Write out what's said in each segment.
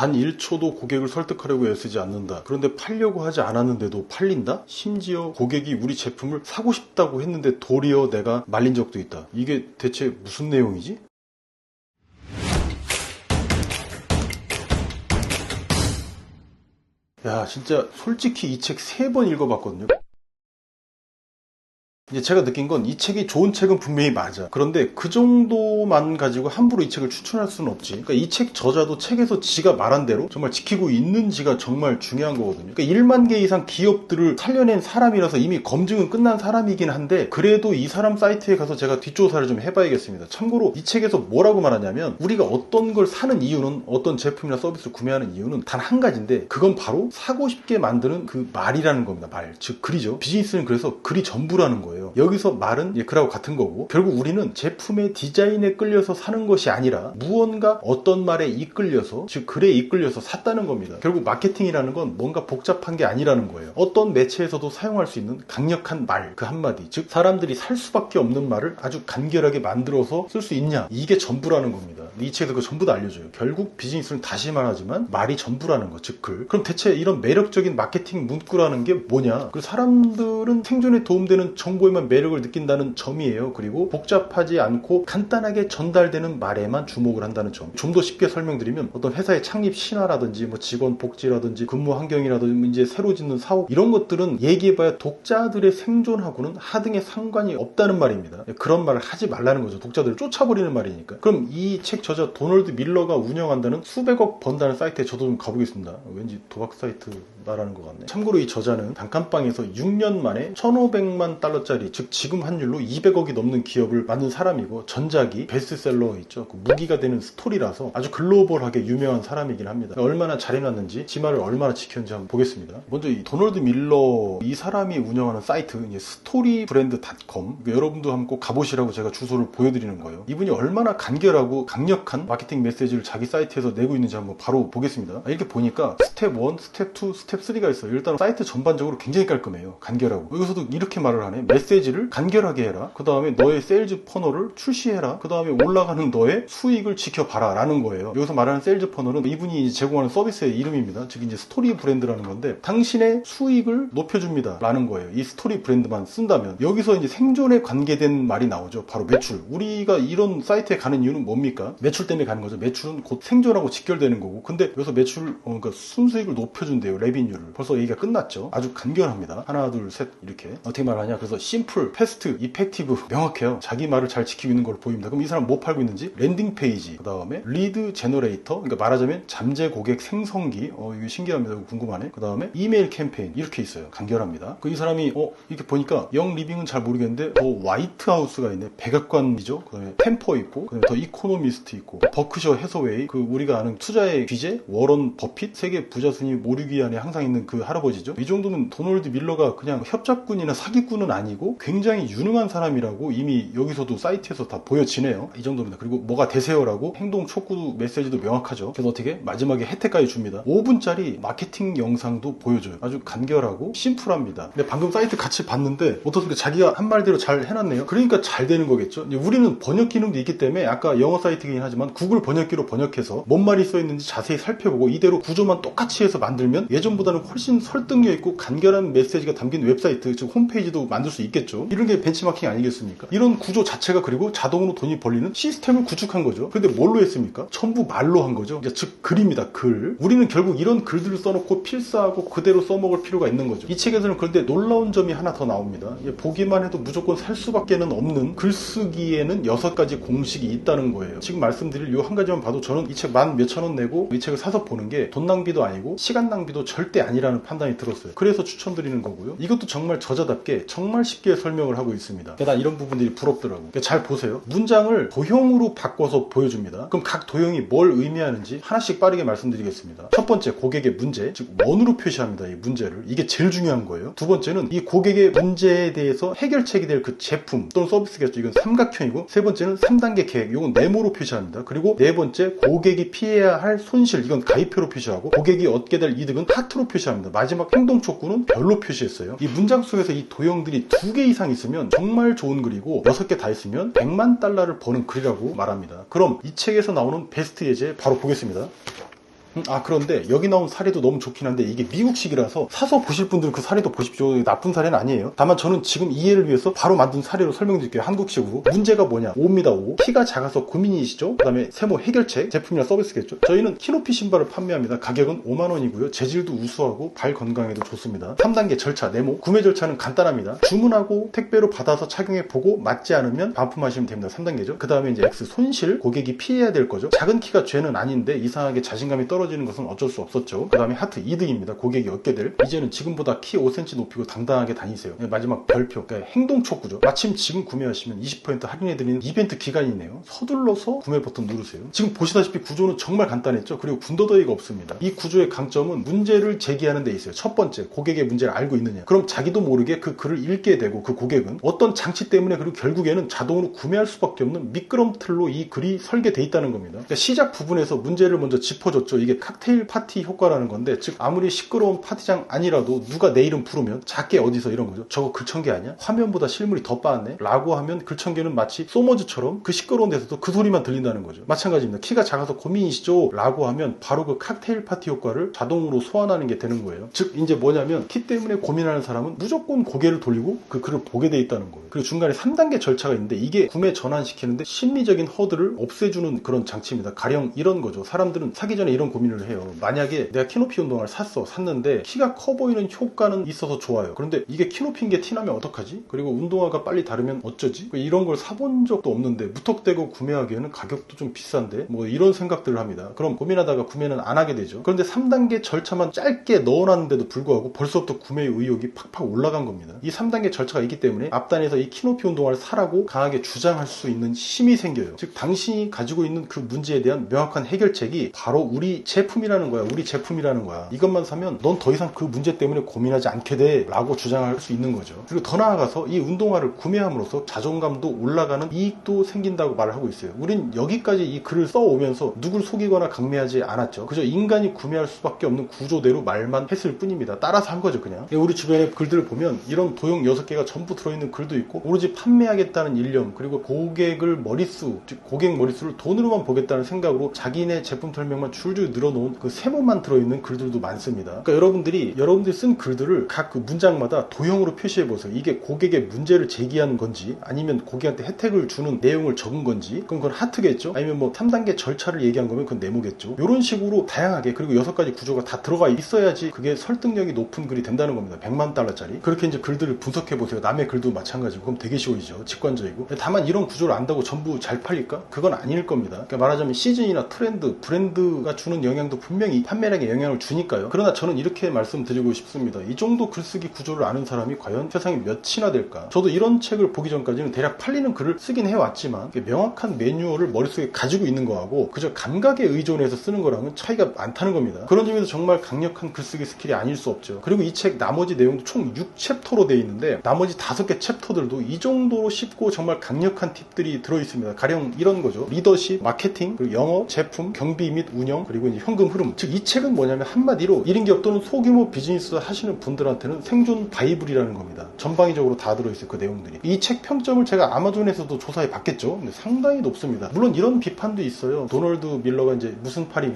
단 1초도 고객을 설득하려고 애쓰지 않는다. 그런데 팔려고 하지 않았는데도 팔린다? 심지어 고객이 우리 제품을 사고 싶다고 했는데 도리어 내가 말린 적도 있다. 이게 대체 무슨 내용이지? 야, 진짜 솔직히 이 책 3번 읽어봤거든요. 이제 제가 느낀 건 이 책이 좋은 책은 분명히 맞아. 그런데 그 정도만 가지고 함부로 이 책을 추천할 수는 없지. 그러니까 이 책 저자도 책에서 지가 말한 대로 정말 지키고 있는지가 정말 중요한 거거든요. 그러니까 1만 개 이상 기업들을 살려낸 사람이라서 이미 검증은 끝난 사람이긴 한데, 그래도 이 사람 사이트에 가서 제가 뒷조사를 좀 해봐야겠습니다. 참고로 이 책에서 뭐라고 말하냐면, 우리가 어떤 걸 사는 이유는, 어떤 제품이나 서비스를 구매하는 이유는 단 한 가지인데, 그건 바로 사고 싶게 만드는 그 말이라는 겁니다. 말, 즉 글이죠. 비즈니스는 그래서 글이 전부라는 거예요. 여기서 말은 글하고 같은 거고, 결국 우리는 제품의 디자인에 끌려서 사는 것이 아니라 무언가 어떤 말에 이끌려서, 즉 글에 이끌려서 샀다는 겁니다. 결국 마케팅이라는 건 뭔가 복잡한 게 아니라는 거예요. 어떤 매체에서도 사용할 수 있는 강력한 말, 그 한마디, 즉 사람들이 살 수밖에 없는 말을 아주 간결하게 만들어서 쓸 수 있냐, 이게 전부라는 겁니다. 이 책에서 그 전부 다 알려줘요. 결국 비즈니스는 다시 말하지만 말이 전부라는 거, 즉 글. 그럼 대체 이런 매력적인 마케팅 문구라는 게 뭐냐? 그 사람들은 생존에 도움되는 정보에만 매력을 느낀다는 점이에요. 그리고 복잡하지 않고 간단하게 전달되는 말에만 주목을 한다는 점. 좀 더 쉽게 설명드리면, 어떤 회사의 창립 신화라든지 뭐 직원 복지라든지 근무 환경이라든지 이제 새로 짓는 사업, 이런 것들은 얘기해봐야 독자들의 생존하고는 하등의 상관이 없다는 말입니다. 그런 말을 하지 말라는 거죠. 독자들을 쫓아버리는 말이니까. 그럼 이 책 저자 도널드 밀러가 운영한다는 수백억 번다는 사이트에 저도 좀 가보겠습니다. 왠지 도박 사이트 말하는 것 같네. 참고로 이 저자는 단칸방에서 6년 만에 1,500만 달러짜리, 즉 지금 환율로 200억이 넘는 기업을 만든 사람이고, 전작이 베스트셀러 있죠. 그 무기가 되는 스토리라서 아주 글로벌하게 유명한 사람이긴 합니다. 얼마나 잘해놨는지, 지 말을 얼마나 지켰는지 한번 보겠습니다. 먼저 이 도널드 밀러, 이 사람이 운영하는 사이트 스토리브랜드.com, 여러분도 한번 꼭 가보시라고 제가 주소를 보여드리는 거예요. 이분이 얼마나 간결하고 강력한 마케팅 메시지를 자기 사이트에서 내고 있는지 한번 바로 보겠습니다. 이렇게 보니까 스텝 1, 스텝 2, 스텝 3가 있어요. 일단 사이트 전반적으로 굉장히 깔끔해요. 간결하고. 여기서도 이렇게 말을 하네. 메시지를 간결하게 해라. 그 다음에 너의 세일즈 퍼널을 출시해라. 그 다음에 올라가는 너의 수익을 지켜봐라 라는 거예요. 여기서 말하는 세일즈 퍼널은 이분이 제공하는 서비스의 이름입니다. 즉 이제 스토리 브랜드라는 건데, 당신의 수익을 높여줍니다 라는 거예요. 이 스토리 브랜드만 쓴다면. 여기서 이제 생존에 관계된 말이 나오죠. 바로 매출. 우리가 이런 사이트에 가는 이유는 뭡니까? 매출 때문에 가는 거죠. 매출은 곧 생존하고 직결되는 거고, 근데 여기서 매출, 그러니까 순수익을 높여준대요. 레비뉴를. 벌써 얘기가 끝났죠. 아주 간결합니다. 하나 둘 셋 이렇게. 어떻게 말하냐. 그래서 심플, 패스트, 이펙티브, 명확해요. 자기 말을 잘 지키고 있는 걸 보입니다. 그럼 이 사람 뭐 팔고 있는지? 랜딩 페이지, 그 다음에 리드 제너레이터, 그러니까 말하자면 잠재 고객 생성기. 이거 신기합니다. 이거 궁금하네. 그 다음에 이메일 캠페인, 이렇게 있어요. 간결합니다. 이 사람이 이렇게 보니까 영 리빙은 잘 모르겠는데 더 화이트하우스가 있네. 백악관이죠. 그 다음에 템퍼 있고, 그 다음에 더 이코노미스트 있고, 버크셔 해서웨이, 그 우리가 아는 투자의 귀재 워런 버핏, 세계 부자 순위 5, 6위 안에 항상 있는 그 할아버지죠. 이 정도면 도널드 밀러가 그냥 협잡꾼이나 사기꾼은 아니고 굉장히 유능한 사람이라고 이미 여기서도 사이트에서 다 보여지네요. 이 정도입니다. 그리고 뭐가 되세요라고 행동 촉구 메시지도 명확하죠. 그래서 어떻게 마지막에 혜택까지 줍니다. 5분짜리 마케팅 영상도 보여줘요. 아주 간결하고 심플합니다. 근데 방금 사이트 같이 봤는데 어떻습니까? 자기가 한 말대로 잘 해놨네요. 그러니까 잘 되는 거겠죠. 우리는 번역 기능도 있기 때문에, 아까 영어 사이트이긴 하지만 구글 번역기로 번역해서 뭔 말이 써있는지 자세히 살펴보고 이대로 구조만 똑같이 해서 만들면 예전보다는 훨씬 설득력 있고 간결한 메시지가 담긴 웹사이트, 즉 홈페이지도 만들 수 있겠죠. 이런 게 벤치마킹 아니겠습니까? 이런 구조 자체가, 그리고 자동으로 돈이 벌리는 시스템을 구축한 거죠. 근데 뭘로 했습니까? 전부 말로 한 거죠. 즉 글입니다. 글. 우리는 결국 이런 글들을 써놓고 필사하고 그대로 써먹을 필요가 있는 거죠. 이 책에서는 그런데 놀라운 점이 하나 더 나옵니다. 보기만 해도 무조건 살 수밖에 는 없는 글쓰기에는 6가지 공식이 있다는 거예요. 지금 말씀드릴 요 한 가지만 봐도 저는 이 책 10,000원 내고 이 책을 사서 보는 게 돈 낭비도 아니고 시간 낭비도 절대 아니라는 판단이 들었어요. 그래서 추천드리는 거고요. 이것도 정말 저자답게 정말 쉽게 설명을 하고 있습니다. 난 이런 부분들이 부럽더라고요. 잘 보세요. 문장을 도형으로 바꿔서 보여줍니다. 그럼 각 도형이 뭘 의미하는지 하나씩 빠르게 말씀드리겠습니다. 첫 번째, 고객의 문제, 즉 원으로 표시합니다. 이 문제를. 이게 제일 중요한 거예요. 두 번째는 이 고객의 문제에 대해서 해결책이 될 그 제품 또는 서비스겠죠. 이건 삼각형이고, 세 번째는 3단계 계획, 이건 네모로 표시합니다. 그리고 네 번째, 고객이 피해야 할 손실, 이건 가입표로 표시하고, 고객이 얻게 될 이득은 하트로 표시합니다. 마지막 행동 촉구는 별로 표시했어요. 이 문장 속에서 이 도형들이 2개 이상 있으면 정말 좋은 글이고, 6개 다 있으면 100만 달러를 버는 글이라고 말합니다. 그럼 이 책에서 나오는 베스트 예제 바로 보겠습니다. 그런데 여기 나온 사례도 너무 좋긴 한데 이게 미국식이라서 사서 보실 분들은 그 사례도 보십시오. 나쁜 사례는 아니에요. 다만 저는 지금 이해를 위해서 바로 만든 사례로 설명드릴게요. 한국식으로. 문제가 뭐냐? 5입니다. 5. 키가 작아서 고민이시죠? 그 다음에 세모 해결책 제품이나 서비스겠죠? 저희는 키높이 신발을 판매합니다. 가격은 5만원이고요. 재질도 우수하고 발 건강에도 좋습니다. 3단계 절차 네모. 구매 절차는 간단합니다. 주문하고 택배로 받아서 착용해 보고 맞지 않으면 반품하시면 됩니다. 3단계죠. 그 다음에 이제 X 손실. 고객이 피해야 될 거죠. 작은 키가 죄는 아닌데 이상하게 자신감이 떨어지는 것은 어쩔 수 없었죠. 그 다음에 하트 이득입니다. 고객이 얻게 될. 이제는 지금보다 키 5cm 높이고 당당하게 다니세요. 마지막 별표. 그러니까 행동 촉구죠. 마침 지금 구매하시면 20% 할인해드리는 이벤트 기간이네요. 서둘러서 구매 버튼 누르세요. 지금 보시다시피 구조는 정말 간단했죠. 그리고 군더더기가 없습니다. 이 구조의 강점은 문제를 제기하는 데 있어요. 첫 번째, 고객의 문제를 알고 있느냐. 그럼 자기도 모르게 그 글을 읽게 되고 그 고객은 어떤 장치 때문에 그리고 결국에는 자동으로 구매할 수밖에 없는 미끄럼틀로 이 글이 설계돼 있다는 겁니다. 그러니까 시작 부분에서 문제를 먼저 짚어줬죠. 이게 칵테일 파티 효과라는 건데, 즉 아무리 시끄러운 파티장 아니라도 누가 내 이름 부르면 작게 어디서 이런 거죠. 저거 글청개 아니야? 화면보다 실물이 더 빠았네? 라고 하면 글청개는 마치 소머즈처럼 그 시끄러운 데서도 그 소리만 들린다는 거죠. 마찬가지입니다. 키가 작아서 고민이시죠? 라고 하면 바로 그 칵테일 파티 효과를 자동으로 소환하는 게 되는 거예요. 즉 이제 뭐냐면 키 때문에 고민하는 사람은 무조건 고개를 돌리고 그 글을 보게 돼 있다는 거예요. 그리고 중간에 3단계 절차가 있는데 이게 구매 전환시키는데 심리적인 허들을 없애주는 그런 장치입니다. 가령 이런 거죠. 사람들은 사기 전에 이런 고민을 해요. 만약에 내가 키높이 운동화를 샀는데 키가 커 보이는 효과는 있어서 좋아요. 그런데 이게 키높이인 게 티나면 어떡하지? 그리고 운동화가 빨리 다르면 어쩌지? 이런 걸 사본 적도 없는데 무턱대고 구매하기에는 가격도 좀 비싼데 뭐 이런 생각들을 합니다. 그럼 고민하다가 구매는 안 하게 되죠. 그런데 3단계 절차만 짧게 넣어놨는데도 불구하고 벌써부터 구매 의욕이 팍팍 올라간 겁니다. 이 3단계 절차가 있기 때문에 앞단에서 이 키높이 운동화를 사라고 강하게 주장할 수 있는 힘이 생겨요. 즉 당신이 가지고 있는 그 문제에 대한 명확한 해결책이 바로 우리 제품이라는 거야. 우리 제품이라는 거야. 이것만 사면 넌 더 이상 그 문제 때문에 고민하지 않게 돼 라고 주장할 수 있는 거죠. 그리고 더 나아가서 이 운동화를 구매함으로써 자존감도 올라가는 이익도 생긴다고 말을 하고 있어요. 우린 여기까지 이 글을 써오면서 누굴 속이거나 강매하지 않았죠. 그저 인간이 구매할 수밖에 없는 구조대로 말만 했을 뿐입니다. 따라서 한 거죠 그냥. 우리 주변의 글들을 보면 이런 도형 6개가 전부 들어있는 글도 있고 오로지 판매하겠다는 일념, 그리고 고객을 머릿수, 즉 고객 머릿수를 돈으로만 보겠다는 생각으로 자기네 제품 설명만 줄줄 늘어놓은 그 세모만 들어있는 글들도 많습니다. 그러니까 여러분들이 쓴 글들을 각 그 문장마다 도형으로 표시해보세요. 이게 고객의 문제를 제기하는 건지 아니면 고객한테 혜택을 주는 내용을 적은 건지, 그럼 그건 하트겠죠? 아니면 뭐 3단계 절차를 얘기한 거면 그건 네모겠죠? 이런 식으로 다양하게, 그리고 6가지 구조가 다 들어가 있어야지 그게 설득력이 높은 글이 된다는 겁니다. 100만 달러짜리. 그렇게 이제 글들을 분석해보세요. 남의 글도 마찬가지고. 그럼 되게 쉬워지죠. 직관적이고. 다만 이런 구조를 안다고 전부 잘 팔릴까? 그건 아닐 겁니다. 그러니까 말하자면 시즌이나 트렌드, 브랜드가 주는 영향도 분명히 판매량에 영향을 주니까요. 그러나 저는 이렇게 말씀드리고 싶습니다. 이 정도 글쓰기 구조를 아는 사람이 과연 세상에 몇이나 될까? 저도 이런 책을 보기 전까지는 대략 팔리는 글을 쓰긴 해왔지만 명확한 매뉴얼을 머릿속에 가지고 있는 거하고 그저 감각에 의존해서 쓰는 거랑은 차이가 많다는 겁니다. 그런 점에서 정말 강력한 글쓰기 스킬이 아닐 수 없죠. 그리고 이 책 나머지 내용도 총 6챕터로 되어 있는데 나머지 5개 챕터들도 이 정도로 쉽고 정말 강력한 팁들이 들어있습니다. 가령 이런 거죠. 리더십, 마케팅, 그리고 영업, 제품, 경비 및 운영, 그리고 이제 현금 흐름. 즉 이 책은 뭐냐면 한마디로 1인 기업 또는 소규모 비즈니스 하시는 분들한테는 생존 바이블이라는 겁니다. 전방위적으로 다 들어있어요. 그 내용들이. 이 책 평점을 제가 아마존에서도 조사해 봤겠죠. 근데 상당히 높습니다. 물론 이런 비판도 있어요. 도널드 밀러가 이제 무슨 팔이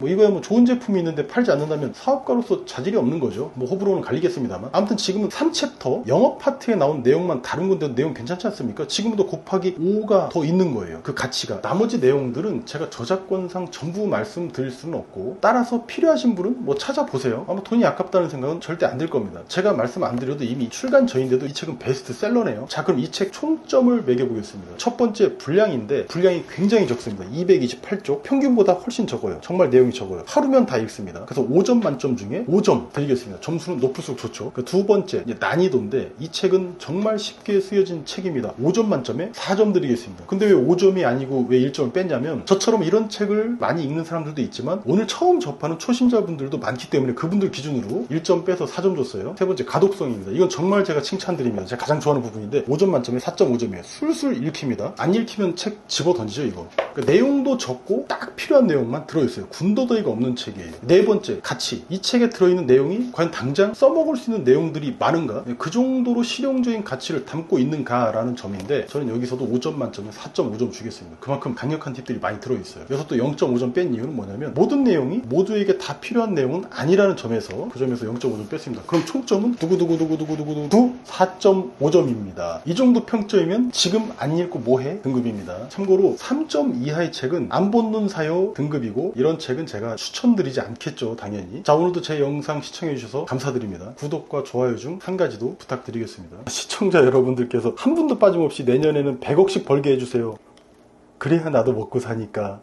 뭐 이거야 뭐 좋은 제품이 있는데 팔지 않는다면 사업가로서 자질이 없는 거죠. 뭐 호불호는 갈리겠습니다만. 아무튼 지금은 3챕터 영업 파트에 나온 내용만 다른 건데도 내용 괜찮지 않습니까? 지금도 곱하기 5가 더 있는 거예요. 그 가치가. 나머지 내용들은 제가 저작권상 전부 말씀드릴 수는 없고 따라서 필요하신 분은 뭐 찾아보세요. 아마 돈이 아깝다는 생각은 절대 안 들 겁니다. 제가 말씀 안 드려도 이미 출간 전인데도 이 책은 베스트셀러네요. 자, 그럼 이 책 총점을 매겨보겠습니다. 첫 번째 분량인데 분량이 굉장히 적습니다. 228쪽. 평균보다 훨씬 적어요. 정말 내용이 적어요. 하루면 다 읽습니다. 그래서 5점 만점 중에 5점 드리겠습니다. 점수는 높을수록 좋죠. 두 번째 이제 난이도인데 이 책은 정말 쉽게 쓰여진 책입니다. 5점 만점에 4점 드리겠습니다. 근데 왜 5점이 아니고 왜 1점을 뺐냐면 저처럼 이런 책을 많이 읽는 사람들도 있지만 오늘 처음 접하는 초심자분들도 많기 때문에 그분들 기준으로 1점 빼서 4점 줬어요. 세 번째 가독성입니다. 이건 정말 제가 칭찬드립니다. 제가 가장 좋아하는 부분인데 5점 만점에 4.5점이에요. 술술 읽힙니다. 안 읽히면 책 집어 던지죠 이거. 그러니까 내용도 적고 딱 필요한 내용만 들어있어요. 군더더기가 없는 책이에요. 네 번째 가치. 이 책에 들어있는 내용이 과연 당장 써먹을 수 있는 내용들이 많은가? 그 정도로 실용적인 가치를 담고 있는가라는 점인데 저는 여기서도 5점 만점에 4.5점 주겠습니다. 그만큼 강력한 팁들이 많이 들어있어요. 여기서 또 0.5점 뺀 이유는 뭐냐면 모든 내용이 모두에게 다 필요한 내용은 아니라는 점에서 그 점에서 0.5점 뺐습니다. 그럼 총점은 두구두구두구두구두구 4.5점입니다. 이 정도 평점이면 지금 안 읽고 뭐해? 등급입니다. 참고로 3점 이하의 책은 안 본눈 사요 등급이고 이런 책은 제가 추천드리지 않겠죠, 당연히. 자, 오늘도 제 영상 시청해주셔서 감사드립니다. 구독과 좋아요 중 한 가지도 부탁드리겠습니다. 시청자 여러분들께서 한 분도 빠짐없이 내년에는 100억씩 벌게 해주세요. 그래야 나도 먹고 사니까.